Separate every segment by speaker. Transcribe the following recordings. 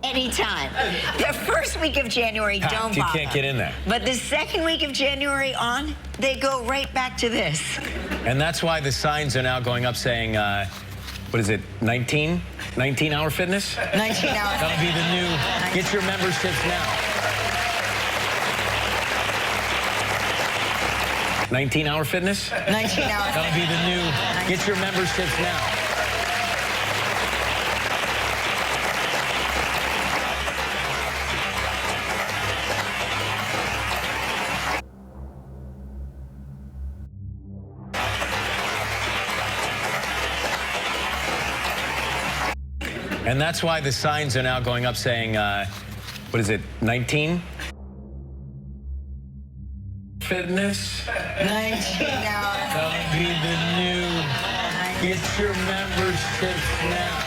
Speaker 1: Anytime. The first week of January, don't
Speaker 2: you
Speaker 1: bother.
Speaker 2: can't get in there.
Speaker 1: But the second week of January on, they go right back to this.
Speaker 2: And that's why the signs are now going up saying, what is it, 19? 19-hour fitness?
Speaker 1: 19 hours.
Speaker 2: That'll be the new, get your memberships now. 19-hour fitness?
Speaker 1: 19 hours.
Speaker 2: That'll be the new, get your memberships now. And that's why the signs are now going up saying, what is it, 19? Fitness?
Speaker 1: 19 hours.
Speaker 2: That'll be the new, get your memberships now.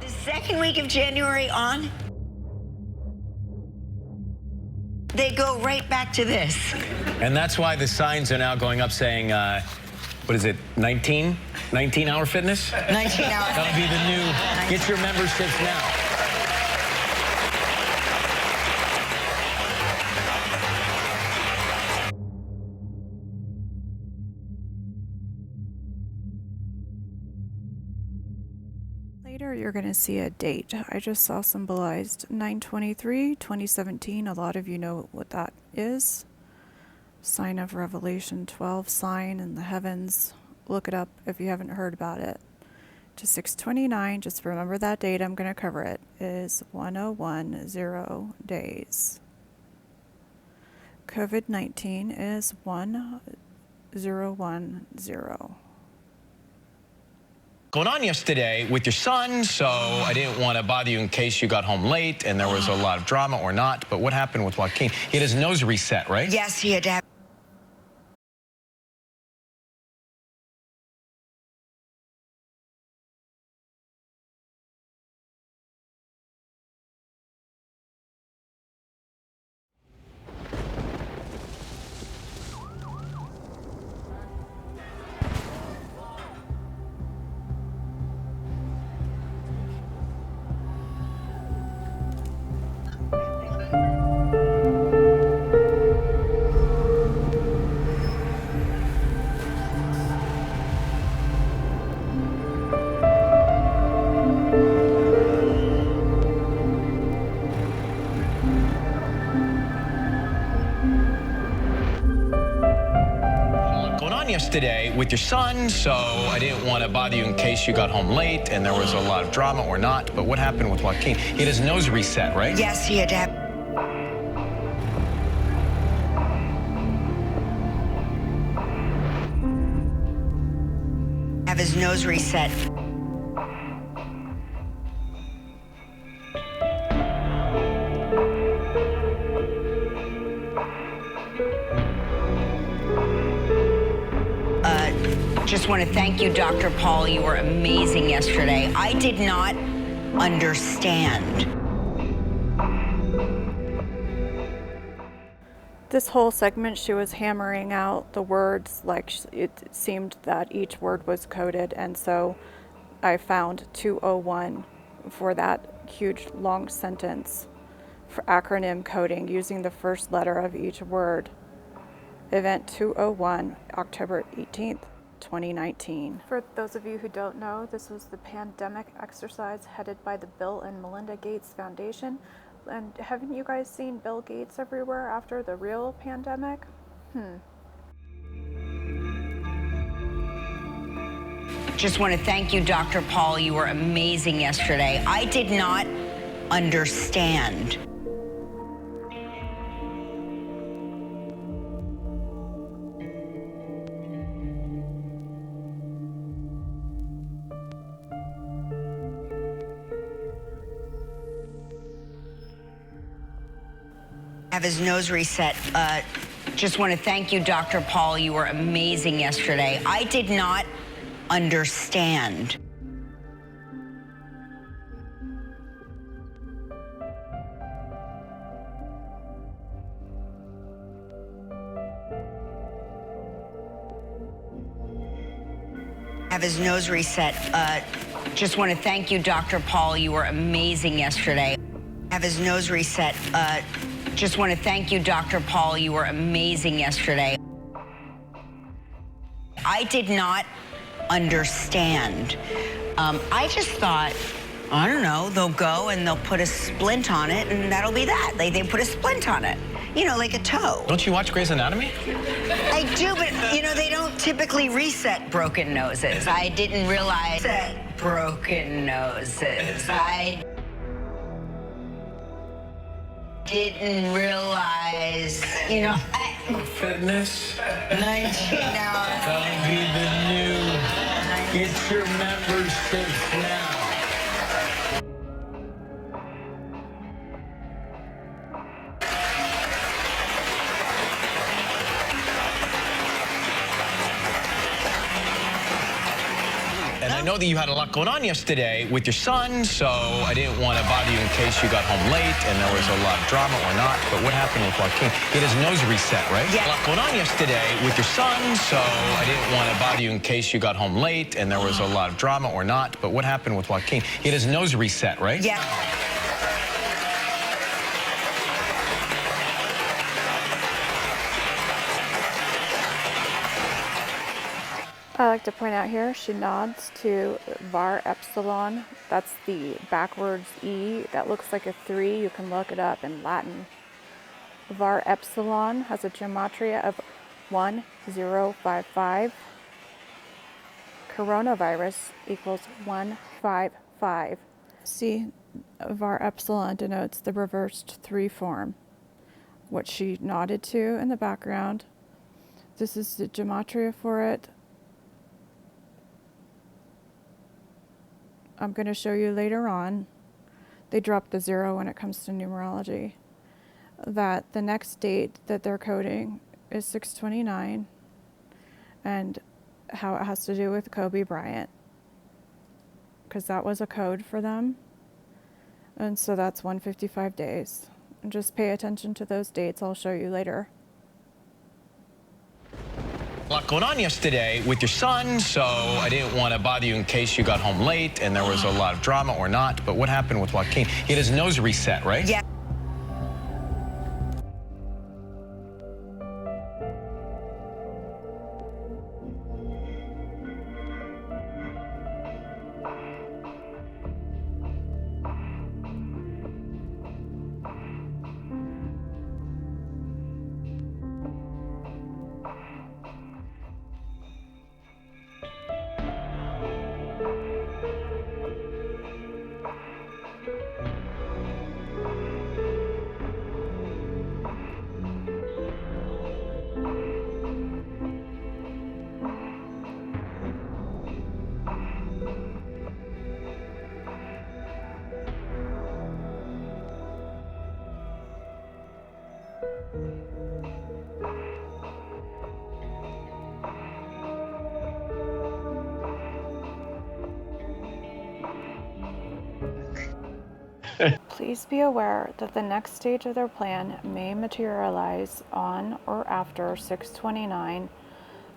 Speaker 1: The second week of January on, they go right back to this.
Speaker 2: And that's why the signs are now going up saying, what is it, 19? 19-hour fitness?
Speaker 1: 19 hours.
Speaker 2: That'll be the new, get your memberships now.
Speaker 3: Later, you're going to see a date. I just saw symbolized 9/23/2017. A lot of you know what that is. Sign of Revelation 12 sign in the heavens. Look it up if you haven't heard about it. To 629, just remember that date, I'm going to cover it, is 1010 days. COVID-19 is 1010.
Speaker 2: Going on yesterday with your son, so I didn't want to bother you in case you got home late and there was a lot of drama or not. But what happened with Joaquin? He had his nose reset, right?
Speaker 1: Yes, he had to have.
Speaker 2: Yesterday with your son, so I didn't want to bother you in case you got home late and there was a lot of drama or not. But what happened with Joaquin? He had his nose reset, right?
Speaker 1: Yes, he had to have his nose reset. Just want to thank you, Dr. Paul. You were amazing yesterday. I did not understand.
Speaker 3: This whole segment, she was hammering out the words like it seemed that each word was coded, and so I found 201 for that huge long sentence for acronym coding using the first letter of each word. Event 201, October 18th. 2019. For those of you who don't know, this was the pandemic exercise headed by the Bill and Melinda Gates Foundation. And haven't you guys seen Bill Gates everywhere after the real pandemic?
Speaker 1: Just want to thank you, Dr. Paul. You were amazing yesterday. I did not understand. Have his nose reset. Just want to thank you, Dr. Paul. You were amazing yesterday. I did not understand. Have his nose reset. Just want to thank you, Dr. Paul. You were amazing yesterday. Have his nose reset. Just want to thank you, Dr. Paul. You were amazing yesterday. I did not understand. I just thought, I don't know, they'll go and they'll put a splint on it and that'll be that. They put a splint on it, you know, like a toe.
Speaker 2: Don't you watch Grey's Anatomy?
Speaker 1: I do, but you know, they don't typically reset broken noses. I didn't realize that broken noses. I didn't realize, you know,
Speaker 4: Fitness.
Speaker 1: 19 hours.
Speaker 4: That'll be the new. Get your membership now.
Speaker 2: And I know that you had a lot going on yesterday with your son, so I didn't want to bother you in case you got home late and there was a lot of drama or not. But what happened with Joaquin? He had his nose reset, right?
Speaker 1: Yeah.
Speaker 2: A lot going on yesterday with your son, so I didn't want to bother you in case you got home late and there was a lot of drama or not. But what happened with Joaquin? He had his nose reset, right?
Speaker 1: Yeah.
Speaker 3: I like to point out here, she nods to var epsilon. That's the backwards E. That looks like a 3. You can look it up in Latin. Var epsilon has a gematria of 1055. Coronavirus equals 155. See, var epsilon denotes the reversed 3 form, what she nodded to in the background. This is the gematria for it. I'm going to show you later on, they drop the 0 when it comes to numerology, that the next date that they're coding is 6/29, and how it has to do with Kobe Bryant, because that was a code for them, and so that's 155 days. And just pay attention to those dates. I'll show you later.
Speaker 2: A lot going on yesterday with your son, so I didn't want to bother you in case you got home late and there was a lot of drama or not. But what happened with Joaquin? He had his nose reset, right?
Speaker 1: Yeah.
Speaker 3: Please be aware that the next stage of their plan may materialize on or after 6/29.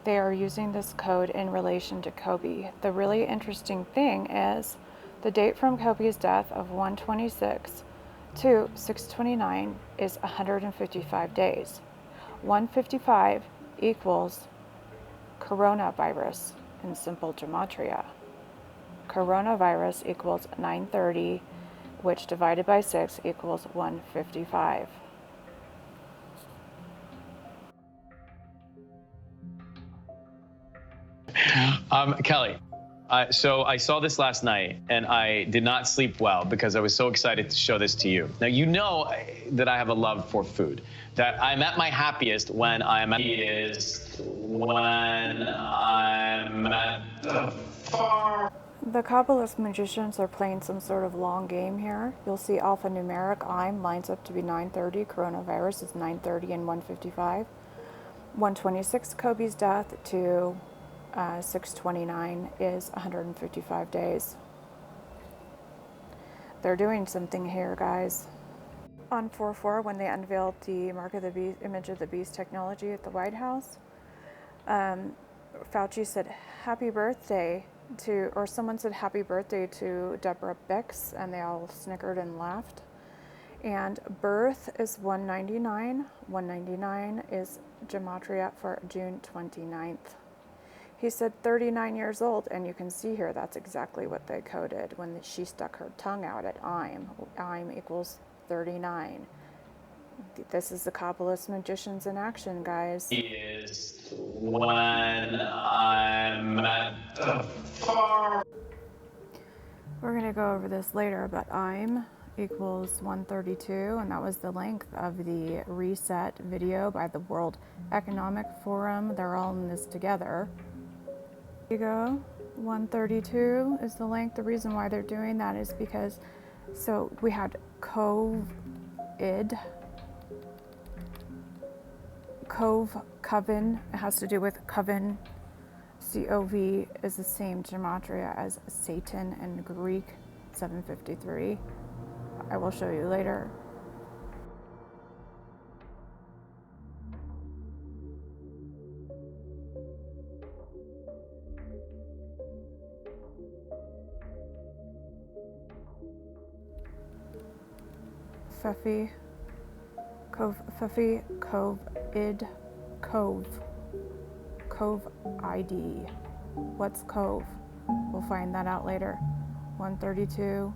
Speaker 3: They are using this code in relation to Kobe. The really interesting thing is the date from Kobe's death of 1/26 to 6/29 is 155 days. 155 equals coronavirus in simple gematria. Coronavirus equals 930, which divided by 6 equals 155.
Speaker 5: Kelly, so I saw this last night and I did not sleep well because I was so excited to show this to you. Now, you know that I have a love for food, that I'm at my happiest when I'm at the farm.
Speaker 3: The Kabbalist magicians are playing some sort of long game here. You'll see alphanumeric I'm lines up to be 930. Coronavirus is 930 and 155. 126, Kobe's death, to 6/29 is 155 days. They're doing something here, guys. On 4/4, when they unveiled the Mark of the Beast, image of the beast technology at the White House, Fauci said happy birthday to, or someone said happy birthday to Deborah Bix, and they all snickered and laughed. And birth is 199. 199 is gematria for June 29th. He said 39 years old, and you can see here that's exactly what they coded when she stuck her tongue out at I'm. I'm equals 39. This is the Kabbalist magicians in action, guys.
Speaker 5: Is when I'm at the farm.
Speaker 3: We're going to go over this later, but I'm equals 132, and that was the length of the reset video by the World Economic Forum. They're all in this together. Here you go. 132 is the length. The reason why they're doing that is because, so we had Coven, it has to do with Coven. COV is the same gematria as Satan in Greek, 753. I will show you later. Fefi, Cove ID. What's Cove? We'll find that out later. 132,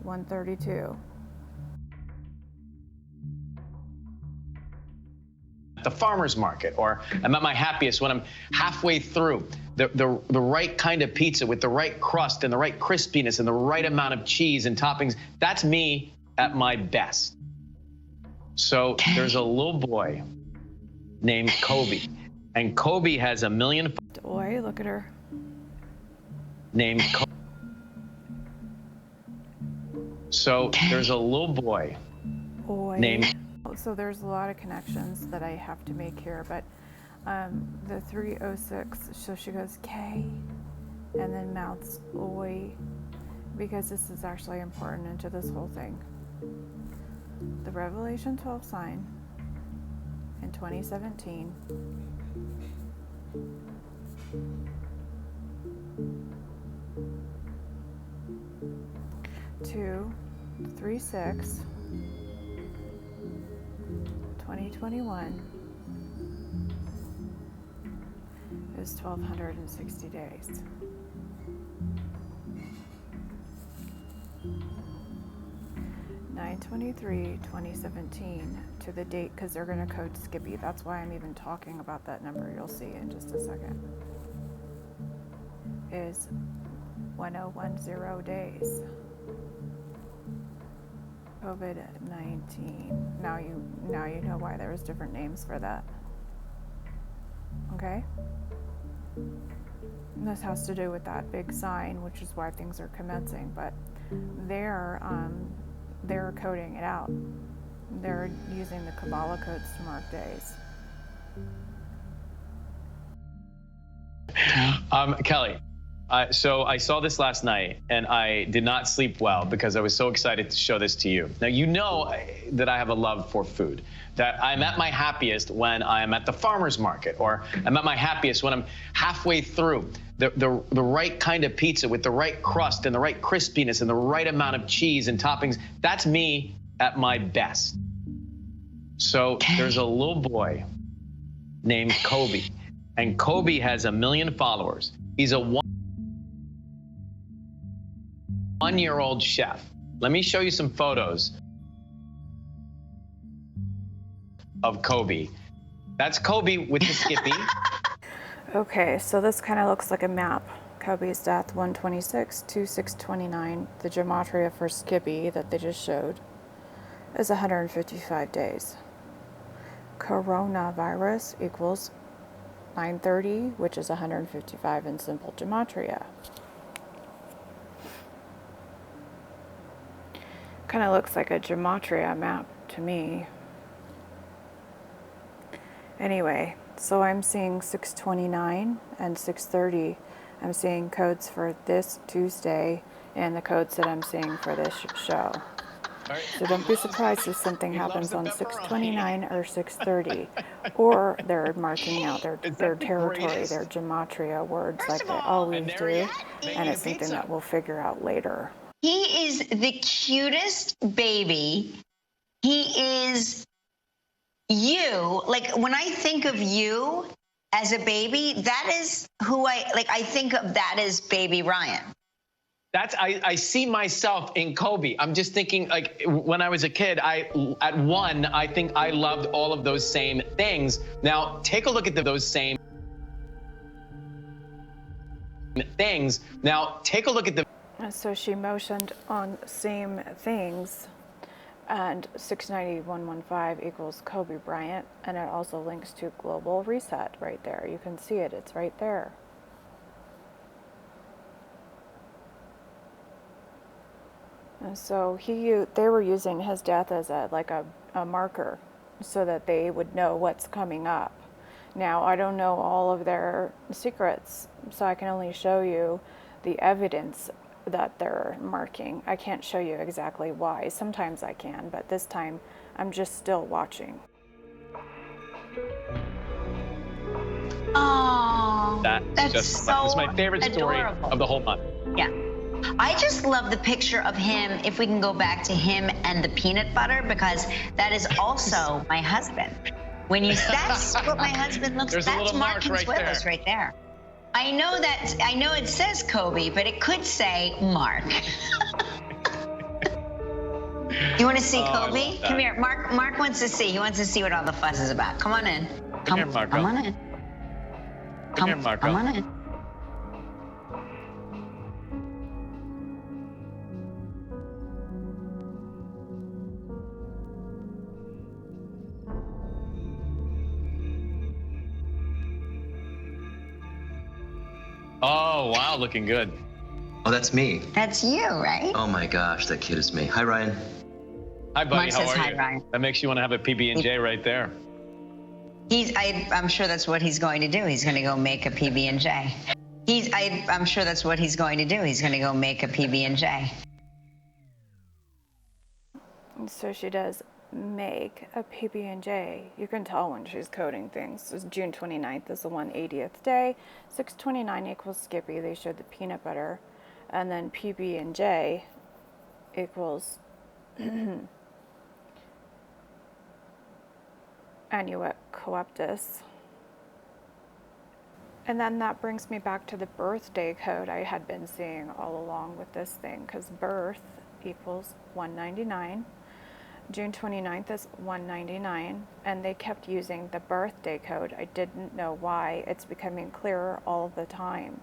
Speaker 3: 132.
Speaker 5: The farmer's market, or I'm at my happiest when I'm halfway through the right kind of pizza with the right crust and the right crispiness and the right amount of cheese and toppings. That's me at my best. So there's a little boy named Kobe, and Kobe has 1 million.
Speaker 3: Oi, look at her.
Speaker 5: Named Kobe. So there's a little boy
Speaker 3: Oi.
Speaker 5: named.
Speaker 3: So there's a lot of connections that I have to make here, but the 306, so she goes K and then mouths oi, because this is actually important into this whole thing. The Revelation 12 sign in 2017. 236 2021 is 1,260 days. (9/23/2017) to the date, because they're going to code Skippy. That's why I'm even talking about that number. You'll see in just a second. Is 1010 days. COVID-19. Now you know why there was different names for that. Okay? And this has to do with that big sign, which is why things are commencing. But they're coding it out. They're using the Kabbalah codes to mark days.
Speaker 5: Kelly, so I saw this last night, and I did not sleep well because I was so excited to show this to you. Now, you know that I have a love for food, that I'm at my happiest when I am at the farmer's market, or I'm at my happiest when I'm halfway through the right kind of pizza with the right crust and the right crispiness and the right amount of cheese and toppings. That's me at my best. So there's a little boy named Kobe, and Kobe has 1 million followers. He's a one-year-old chef. Let me show you some photos of Kobe. That's Kobe with the Skippy.
Speaker 3: Okay, so this kind of looks like a map. Kobe's death, 126/26/29. The gematria for Skippy that they just showed is 155 days. Coronavirus equals 930, which is 155 in simple gematria. Kind of looks like a gematria map to me. Anyway, so I'm seeing 629 and 630. I'm seeing codes for this Tuesday and the codes that I'm seeing for this show. So don't be surprised if something happens on 629 or 630, or they're marking out their territory, their gematria words like they always do, and it's something that we'll figure out later.
Speaker 1: He is the cutest baby. He is you. Like, when I think of you as a baby, that is who I think of that as baby Ryan.
Speaker 5: I see myself in Kobe. I'm just thinking, like, when I was a kid, at 1, I think I loved all of those same things. Now, take a look at those same things. Now, take a look at the...
Speaker 3: So she motioned on same things, and 690.115 equals Kobe Bryant, and it also links to Global Reset right there. You can see it, it's right there. And so they were using his death as a marker so that they would know what's coming up. Now, I don't know all of their secrets, so I can only show you the evidence that they're marking. I can't show you exactly why. Sometimes I can, but this time I'm just still watching.
Speaker 1: Oh,
Speaker 5: That's my favorite story of the whole month.
Speaker 1: Yeah. I just love the picture of him, if we can go back to him and the peanut butter, because that is also my husband. That's what my husband looks like. That's Mark Consuelos right there. I know it says Kobe, but it could say Mark. You want to see Kobe? Come here. Mark wants to see. He wants to see what all the fuss is about. Come on in.
Speaker 5: Come here, Marco.
Speaker 1: Come on in.
Speaker 5: Come here, Marco.
Speaker 1: Come on in.
Speaker 5: Oh, wow, looking good.
Speaker 6: Oh, that's me.
Speaker 1: That's you, right?
Speaker 6: Oh my gosh, that kid is me. Hi, Ryan.
Speaker 5: Hi, buddy.
Speaker 1: Mark
Speaker 5: How
Speaker 1: says
Speaker 5: are
Speaker 1: hi,
Speaker 5: you?
Speaker 1: Ryan.
Speaker 5: That makes you want to have a PB&J right there.
Speaker 1: I'm sure that's what he's going to do. He's going to go make a PB&J. I'm sure that's what he's going to do. He's going to go make a PB&J.
Speaker 3: So she does make a PB&J. You can tell when she's coding things. So June 29th is the 180th day. 629 equals Skippy. They showed the peanut butter. And then PB&J equals Anuet coeptus. And then that brings me back to the birthday code I had been seeing all along with this thing, because birth equals 199. June 29th is 199, and they kept using the birthday code. I didn't know why. It's becoming clearer all the time.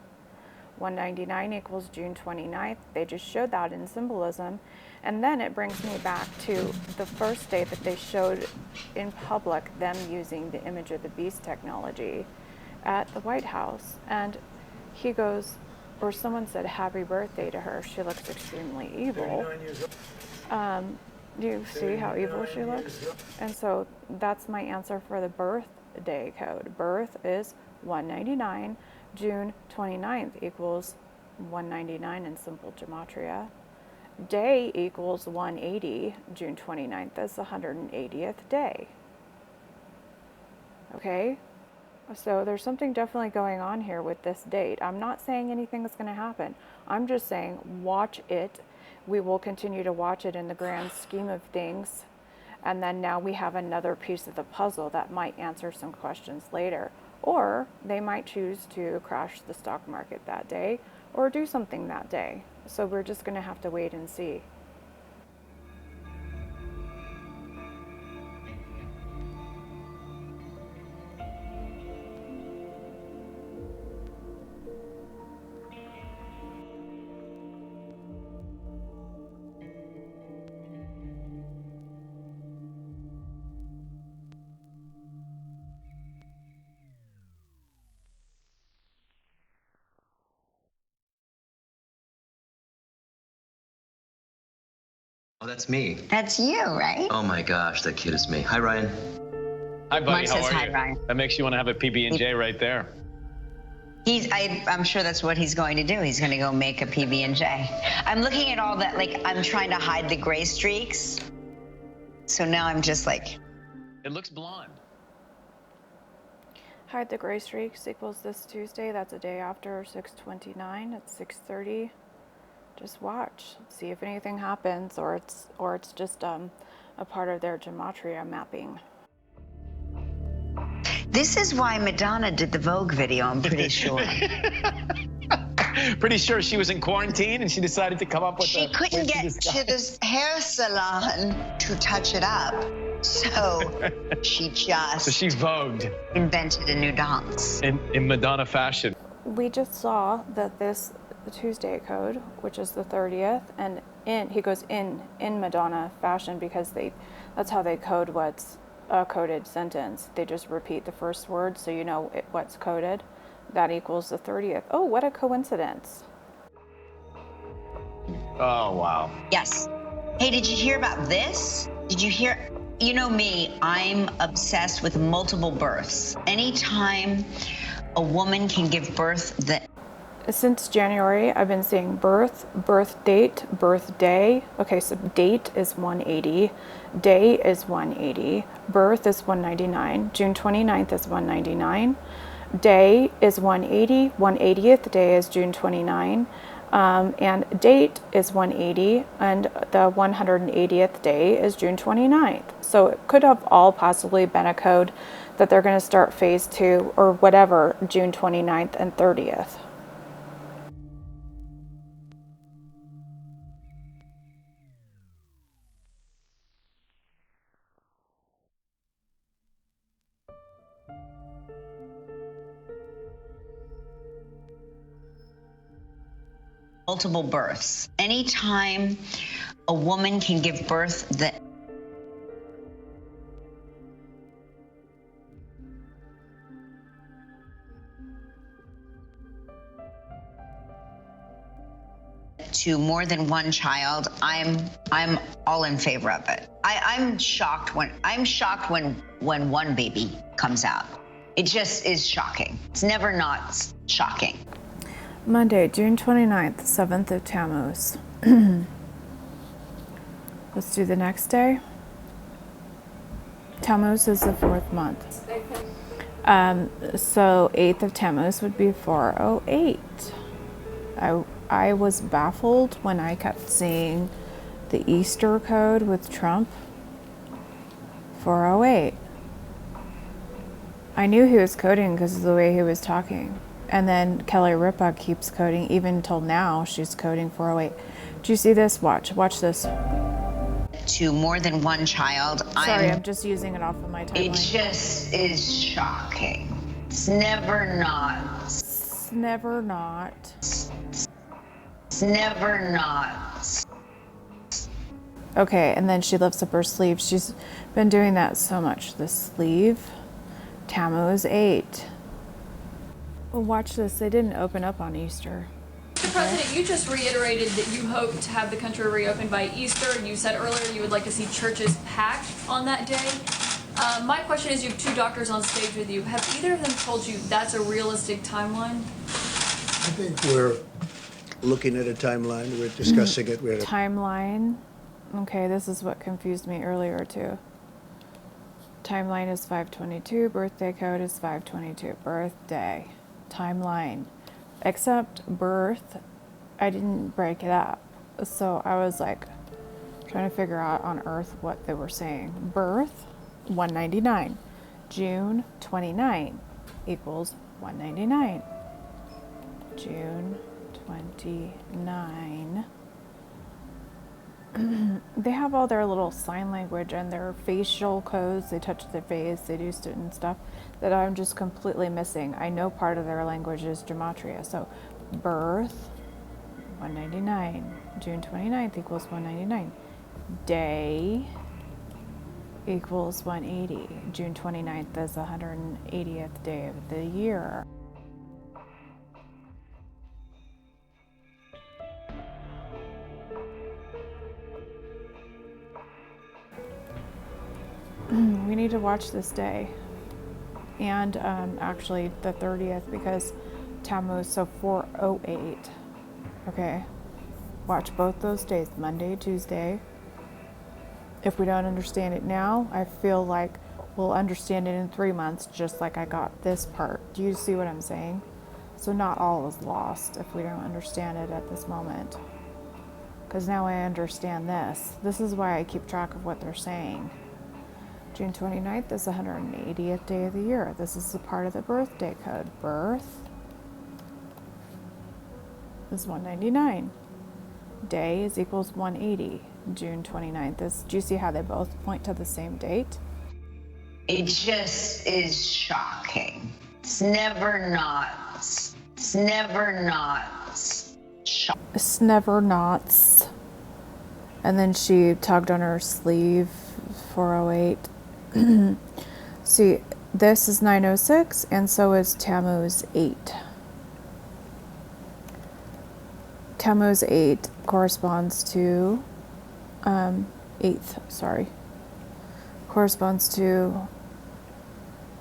Speaker 3: 199 equals June 29th. They just showed that in symbolism. And then it brings me back to the first day that they showed in public them using the image of the beast technology at the White House. And he goes, or someone said happy birthday to her. She looks extremely evil. Do you see how evil she looks? And so that's my answer for the birthday code. Birth is 199. June 29th equals 199 in simple gematria. Day equals 180. June 29th is the 180th day. Okay? So there's something definitely going on here with this date. I'm not saying anything is going to happen. I'm just saying watch it. We will continue to watch it in the grand scheme of things. And then now we have another piece of the puzzle that might answer some questions later. Or they might choose to crash the stock market that day or do something that day. So we're just going to have to wait and see.
Speaker 6: Oh, that's me.
Speaker 1: That's you, right?
Speaker 6: Oh my gosh, that kid is me. Hi, Ryan.
Speaker 5: Hi, buddy.
Speaker 1: Mark
Speaker 5: How
Speaker 1: says
Speaker 5: are
Speaker 1: hi,
Speaker 5: you?
Speaker 1: Ryan.
Speaker 5: That makes you want to have a PB&J right there.
Speaker 1: I'm sure that's what he's going to do. He's going to go make a PB&J. I'm looking at all that, like, I'm trying to hide the gray streaks. So now I'm just like...
Speaker 5: It looks blonde.
Speaker 3: Hide the gray streaks equals this Tuesday. That's a day after 6/29 at 6:30. Just watch, see if anything happens, or it's just a part of their gematria mapping.
Speaker 1: This is why Madonna did the Vogue video, I'm pretty sure.
Speaker 5: Pretty sure she was in quarantine and she decided to come up with
Speaker 1: She couldn't get to this hair salon to touch it up, so she just
Speaker 5: So she vogued
Speaker 1: invented a new dance.
Speaker 5: in Madonna fashion.
Speaker 3: We just saw that this Tuesday code, which is the 30th, and he goes in Madonna fashion because that's how they code what's a coded sentence. They just repeat the first word so you know what's coded. That equals the 30th. Oh, what a coincidence.
Speaker 5: Oh, wow.
Speaker 1: Yes. Hey, did you hear about this? Did you hear? You know me, I'm obsessed with multiple births. Anytime a woman can give birth,
Speaker 3: Since January, I've been seeing birth, birth date, birthday. Okay, so date is 180, day is 180, birth is 199, June 29th is 199, day is 180, 180th day is June 29, and date is 180, and the 180th day is June 29th. So it could have all possibly been a code that they're going to start phase 2 or whatever, June 29th and 30th.
Speaker 1: multiple births. Anytime a woman can give birth, to more than one child, I'm all in favor of it. I'm shocked when one baby comes out. It just is shocking. It's never not shocking.
Speaker 3: Monday, June 29th, 7th of Tammuz. Let's do the next day. Tammuz is the 4th month. So 8th of Tammuz would be 408. I was baffled when I kept seeing the Easter code with Trump. 408. I knew he was coding because of the way he was talking. And then Kelly Ripa keeps coding, even till now, she's coding 408. Do you see this? Watch this.
Speaker 1: To more than one child,
Speaker 3: Sorry, I'm just using it off of my timeline.
Speaker 1: It just is shocking. It's never not.
Speaker 3: It's never not.
Speaker 1: It's never not.
Speaker 3: Okay, and then she lifts up her sleeve. She's been doing that so much. The sleeve. Tammuz 8. Well, watch this. They didn't open up on Easter.
Speaker 7: Mr. President, you just reiterated that you hope to have the country reopened by Easter. You said earlier you would like to see churches packed on that day. My question is, you have 2 doctors on stage with you. Have either of them told you that's a realistic timeline?
Speaker 8: I think we're looking at a timeline. We're discussing it. We're
Speaker 3: Timeline. Okay, this is what confused me earlier too. Timeline is 522. Birthday code is 522. Birthday. Timeline. Except birth, I didn't break it up. So I was like trying to figure out on Earth what they were saying. Birth, 199. June 29 equals 199. June 29. They have all their little sign language and their facial codes. They touch their face, they do certain stuff that I'm just completely missing. I know part of their language is gematria. So birth, 199. June 29th equals 199. Day equals 180. June 29th is the 180th day of the year. We need to watch this day, and actually the 30th, because Tammuz, so 408. Okay. Watch both those days, Monday, Tuesday. If we don't understand it now, I feel like we'll understand it in 3 months, just like I got this part. Do you see what I'm saying? So not all is lost if we don't understand it at this moment. Because now I understand this. This is why I keep track of what they're saying. June 29th is the 180th day of the year. This is a part of the birthday code. Birth is 199. Day is equals 180. June 29th is, do you see how they both point to the same date?
Speaker 1: It just is shocking. It's never not. It's never not.
Speaker 3: It's never knots. And then she tugged on her sleeve, 408. See, this is 906, and so is Tammuz 8. Tammuz 8 corresponds to 8th, sorry. Corresponds to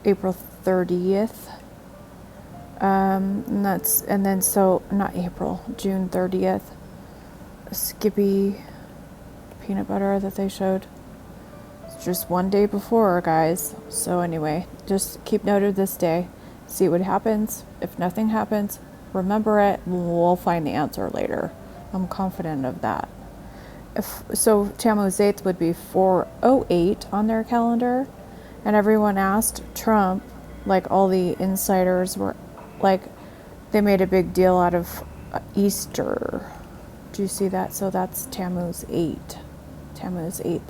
Speaker 3: April 30th. And then so not April, June 30th. Skippy peanut butter that they showed. It's just one day before, guys. So anyway, just keep note of this day. See what happens. If nothing happens, remember it. We'll find the answer later. I'm confident of that. So Tammuz 8th would be 408 on their calendar, and everyone asked Trump, like all the insiders were, like they made a big deal out of Easter. Do you see that? So that's Tammuz 8. Tammuz 8th,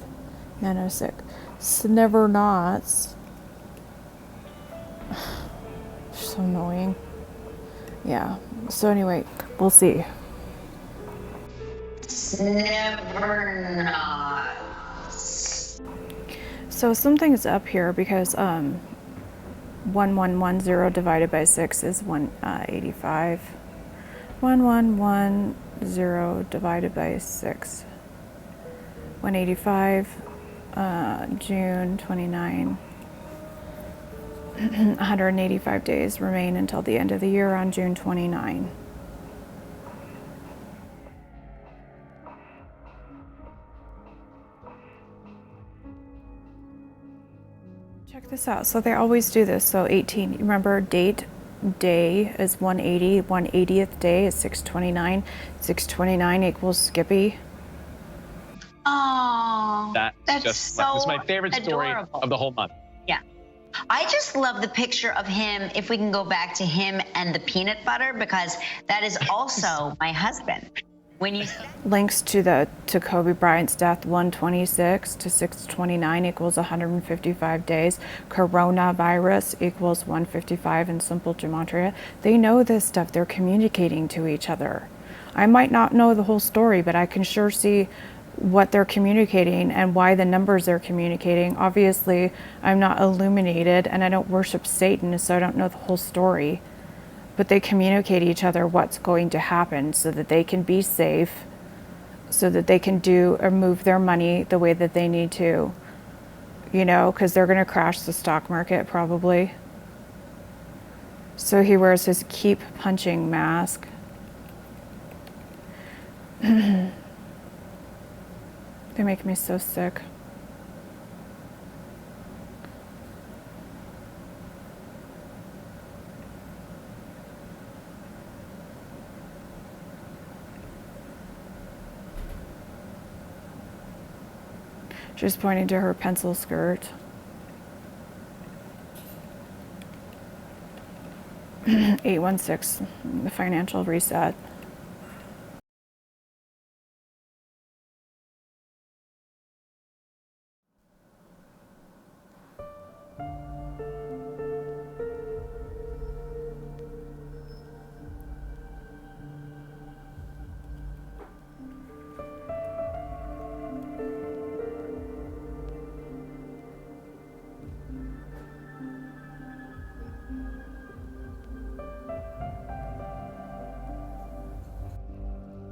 Speaker 3: 906. Never knots. So annoying. Yeah. So anyway, we'll see.
Speaker 1: Never not.
Speaker 3: So something's up here because 1110 divided by 6 is 185. 1110 divided by 6. 185. June 29. 185 days remain until the end of the year on June 29. Check this out. So they always do this. So 18, remember day is 180. 180th day is 629. 629 equals Skippy.
Speaker 1: Oh, that's
Speaker 5: my favorite story
Speaker 1: adorable.
Speaker 5: of the whole month.
Speaker 1: Yeah. I just love the picture of him, if we can go back to him and the peanut butter, because that is also my husband. When you
Speaker 3: links to Kobe Bryant's death, 126 to 629 equals 155 days. Coronavirus equals 155 in simple gematria. They know this stuff. They're communicating to each other. I might not know the whole story, but I can sure see what they're communicating and why the numbers they're communicating. Obviously, I'm not illuminated and I don't worship Satan, so I don't know the whole story. But they communicate each other what's going to happen so that they can be safe, so that they can do or move their money the way that they need to, you know, because they're going to crash the stock market probably. So he wears his keep punching mask. They make me so sick. She's pointing to her pencil skirt. 816, the financial reset.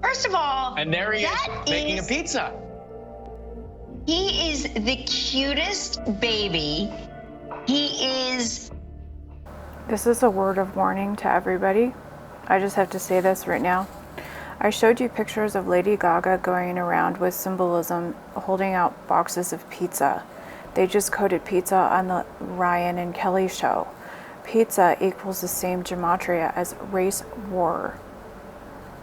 Speaker 1: First of all,
Speaker 5: And there he is making a
Speaker 1: is-
Speaker 5: pizza.
Speaker 1: He is the cutest baby. He is.
Speaker 3: This is a word of warning to everybody. I just have to say this right now. I showed you pictures of Lady Gaga going around with symbolism, holding out boxes of pizza. They just coded pizza on the Ryan and Kelly show. Pizza equals the same gematria as race war.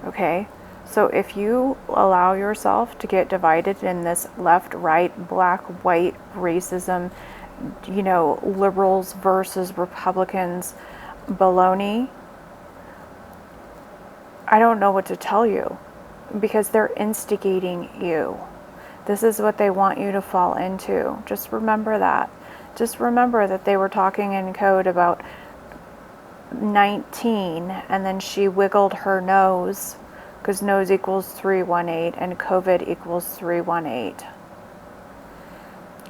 Speaker 3: Okay? So if you allow yourself to get divided in this left, right, black, white, racism, you know, liberals versus Republicans baloney, I don't know what to tell you, because they're instigating you. This is what they want you to fall into. Just remember that. Just remember that they were talking in code about 19, and then she wiggled her nose, because nose equals 318 and COVID equals 318.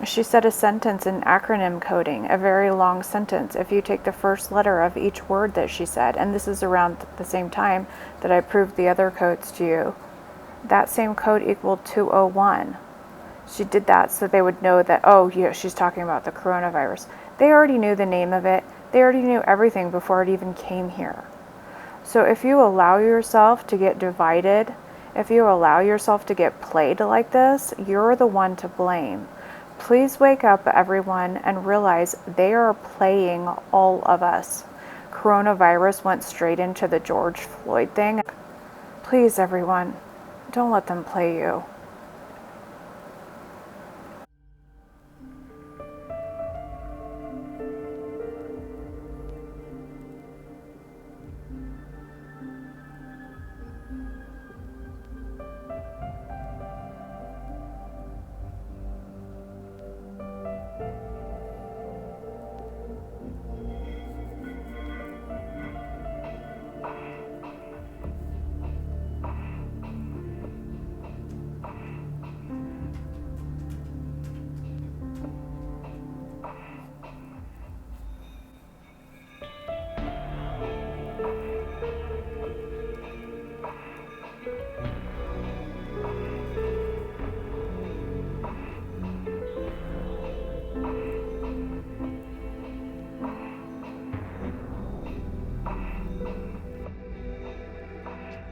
Speaker 3: She said a sentence in acronym coding, a very long sentence. If you take the first letter of each word that she said, and this is around the same time that I proved the other codes to you, that same code equaled 201. She did that so they would know that, oh, yeah, she's talking about the coronavirus. They already knew the name of it. They already knew everything before it even came here. So if you allow yourself to get divided, if you allow yourself to get played like this, you're the one to blame. Please wake up, everyone, and realize they are playing all of us. Coronavirus went straight into the George Floyd thing. Please, everyone, don't let them play you.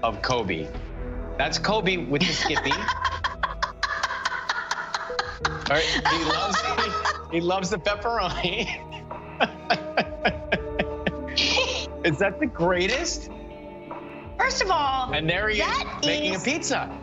Speaker 5: Of Kobe. That's Kobe with the Skippy. All right, he loves the pepperoni. Is that the greatest?
Speaker 1: First of all,
Speaker 5: And there he is
Speaker 1: that
Speaker 5: making a
Speaker 1: is
Speaker 5: pizza.